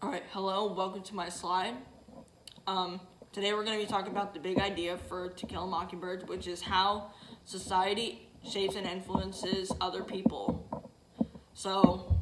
Alright, hello, welcome to my slide. Today we're going to be talking about the big idea for To Kill a Mockingbird, which is how society shapes and influences other people. So,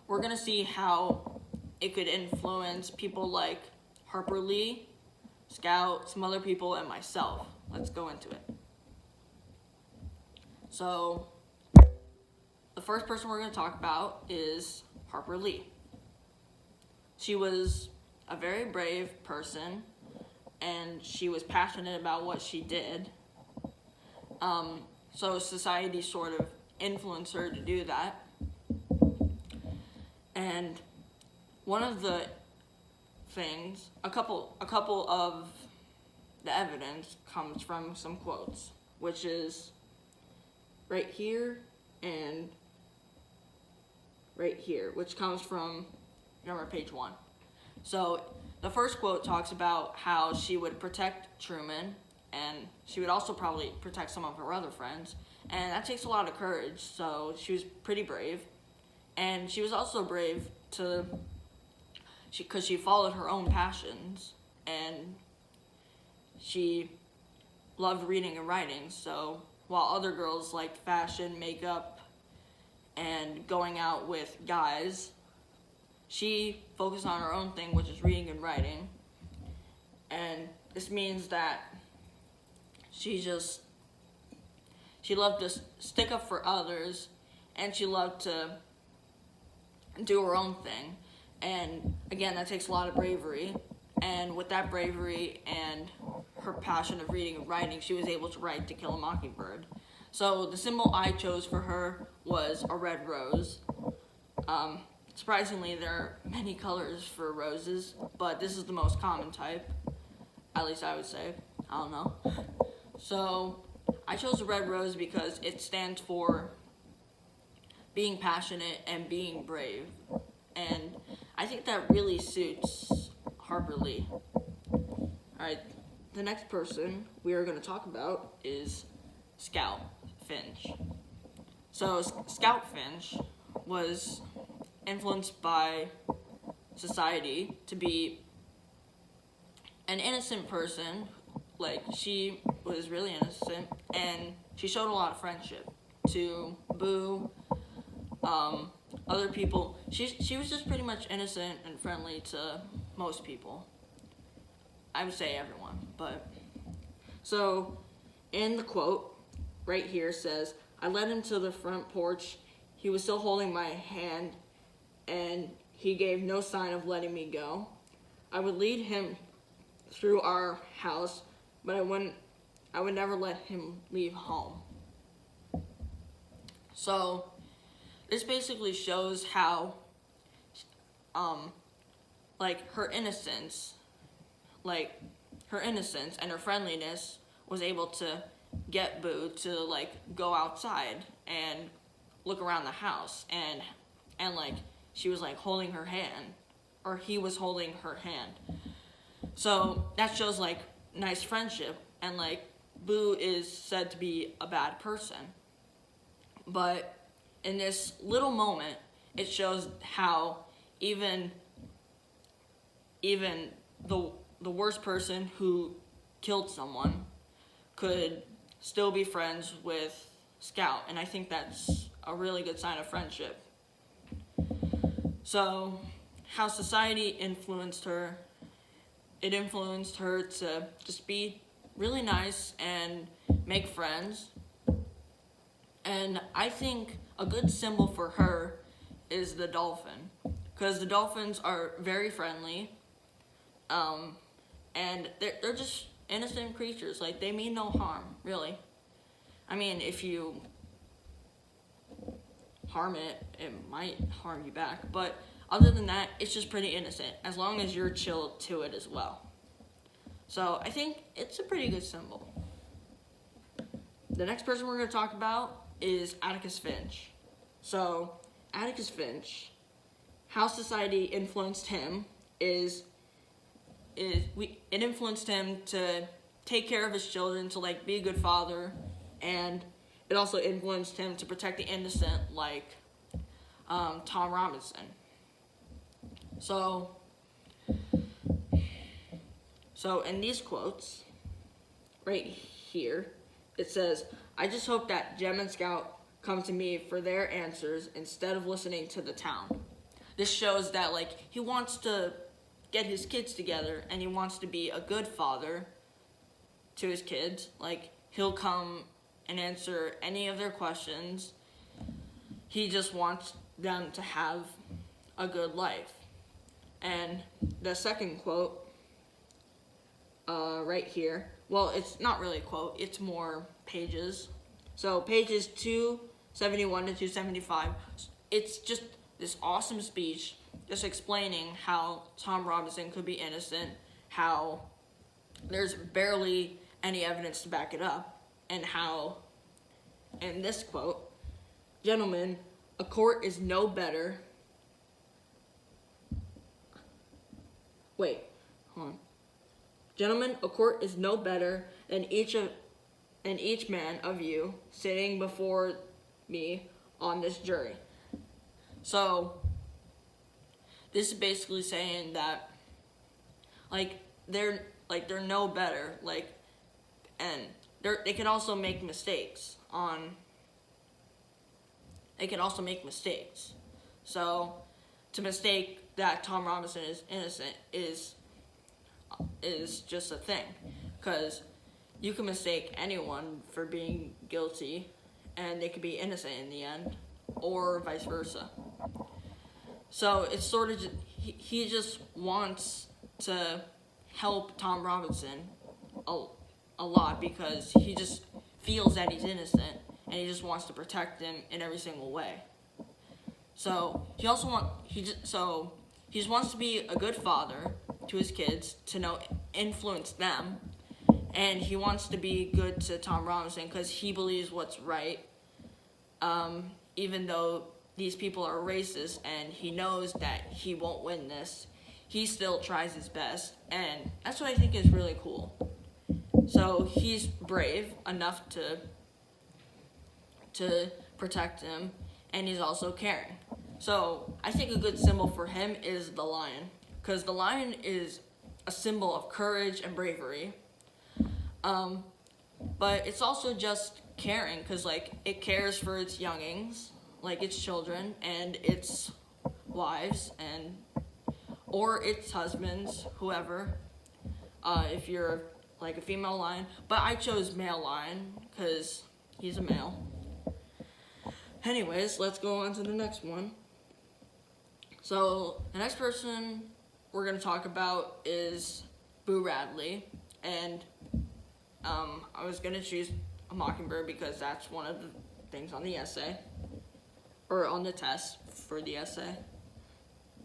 we're going to see how it could influence people like Harper Lee, Scout, some other people, and myself. Let's go into it. So, the first person we're going to talk about is Harper Lee. She was a very brave person, and she was passionate about what she did. So society sort of influenced her to do that. And one of the things, a couple of the evidence comes from some quotes, which is right here and right here, which comes from page 1. So the first quote talks about how she would protect Truman, and she would also probably protect some of her other friends, and that takes a lot of courage. So she was pretty brave, and she was also brave because she followed her own passions, and she loved reading and writing. So while other girls liked fashion, makeup, and going out with guys, she focused on her own thing, which is reading and writing. And this means that she loved to stick up for others, and she loved to do her own thing. And again, that takes a lot of bravery. And with that bravery and her passion of reading and writing, she was able to write To Kill a Mockingbird. So the symbol I chose for her was a red rose. Surprisingly, there are many colors for roses, but this is the most common type. At least I would say. I don't know. So I chose the red rose because it stands for being passionate and being brave. And I think that really suits Harper Lee. Alright, the next person we are going to talk about is Scout Finch. So Scout Finch was influenced by society to be an innocent person. Like, she was really innocent, and she showed a lot of friendship to Boo, other people. She was just pretty much innocent and friendly to most people. I would say everyone, but so in the quote right here says, "I led him to the front porch. He was still holding my hand, and he gave no sign of letting me go. I would lead him through our house, but I would never let him leave home." So this basically shows how her innocence and her friendliness was able to get Boo to go outside and look around the house, and she was holding her hand, or he was holding her hand. So that shows nice friendship, and Boo is said to be a bad person. But in this little moment, it shows how even the worst person who killed someone could still be friends with Scout, and I think that's a really good sign of friendship. So, how society influenced her, it influenced her to just be really nice and make friends. And I think a good symbol for her is the dolphin, because the dolphins are very friendly, and they're just innocent creatures. They mean no harm, really. I mean, if you harm it, it might harm you back, but other than that, it's just pretty innocent, as long as you're chill to it as well. So I think it's a pretty good symbol. The next person we're going to talk about is Atticus Finch. So Atticus Finch, how society influenced him it influenced him to take care of his children, to be a good father, and it also influenced him to protect the innocent, like Tom Robinson. So in these quotes, right here, it says, "I just hope that Jem and Scout come to me for their answers instead of listening to the town." This shows that, like, he wants to get his kids together and he wants to be a good father to his kids. Like, he'll come and answer any of their questions. He just wants them to have a good life. And the second quote, right here, well, it's not really a quote, it's more pages. So pages 271 to 275, it's just this awesome speech just explaining how Tom Robinson could be innocent, how there's barely any evidence to back it up, and how, in this quote, "Gentlemen, a court is no better." Wait, hold on. "Gentlemen, a court is no better than each man of you sitting before me on this jury." So this is basically saying that, like, they're no better, like, and they can also make mistakes So to mistake that Tom Robinson is innocent is just a thing, because you can mistake anyone for being guilty and they could be innocent in the end, or vice versa. So it's sort of he just wants to help Tom Robinson a lot, because he just feels that he's innocent and he just wants to protect him in every single way. So he just wants to be a good father to his kids, to influence them, and he wants to be good to Tom Robinson because he believes what's right, even though these people are racist and he knows that he won't win this. He still tries his best, and that's what I think is really cool. So he's brave enough to protect him, and he's also caring. So I think a good symbol for him is the lion, because the lion is a symbol of courage and bravery. But it's also just caring, because, like, it cares for its youngings, like its children and its wives or its husbands, whoever. If you're like a female lion, but I chose male lion because he's a male. Anyways, let's go on to the next one. So the next person we're gonna talk about is Boo Radley, and I was gonna choose a mockingbird because that's one of the things on the essay, or on the test for the essay.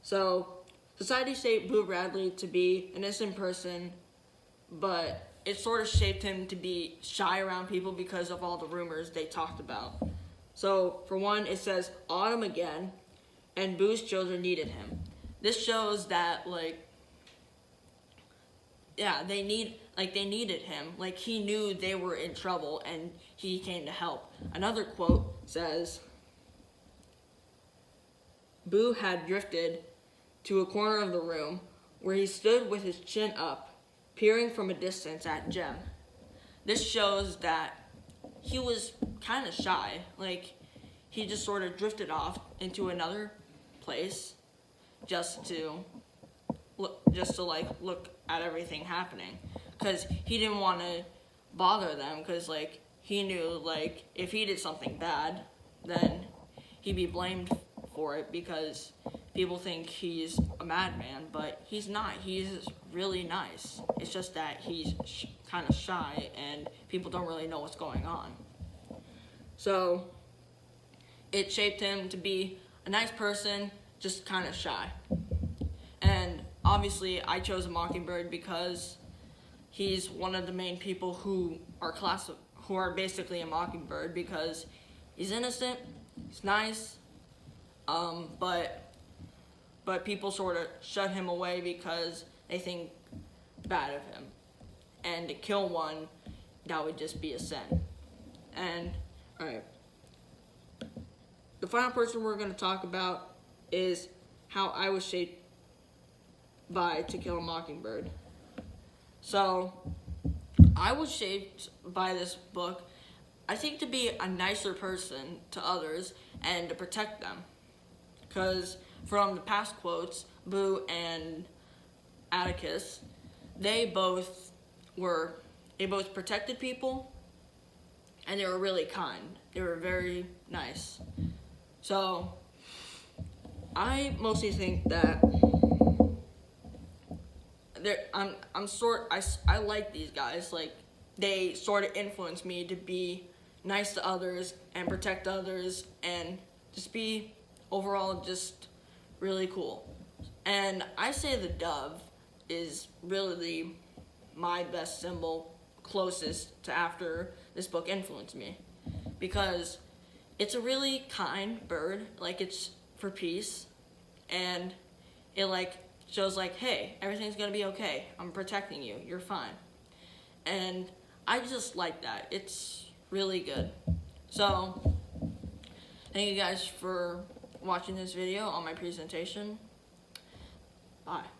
So society shaped Boo Radley to be an innocent person, but it sort of shaped him to be shy around people because of all the rumors they talked about. So for one, it says autumn again, and Boo's children needed him. This shows that, like, yeah, they needed him. Like, he knew they were in trouble and he came to help. Another quote says, "Boo had drifted to a corner of the room where he stood with his chin up, peering from a distance at Jem." This shows that he was kind of shy. Like, he just sort of drifted off into another place just to look at everything happening, because he didn't want to bother them, because, like, he knew, like, if he did something bad, then he'd be blamed for it, because people think he's a madman, but he's not. He's really nice. It's just that he's kind of shy and people don't really know what's going on. So it shaped him to be a nice person, just kind of shy. And obviously I chose a mockingbird because he's one of the main people who are basically a mockingbird, because he's innocent, he's nice, but people sort of shut him away because they think bad of him. And to kill one, that would just be a sin. And, alright. The final person we're going to talk about is how I was shaped by To Kill a Mockingbird. So, I was shaped by this book, I think, to be a nicer person to others and to protect them. Because from the past quotes, Boo and Atticus, they both protected people, and they were really kind. They were very nice. So, I mostly think that I like these guys. Like, they sort of influence me to be nice to others and protect others and just be overall just really cool. And I say the dove is really my best symbol, closest to after this book influenced me, because it's a really kind bird. Like, it's for peace, and it like shows like, hey, everything's gonna be okay. I'm protecting you. You're fine. And I just like that. It's really good. So, thank you guys for watching this video on my presentation. Bye.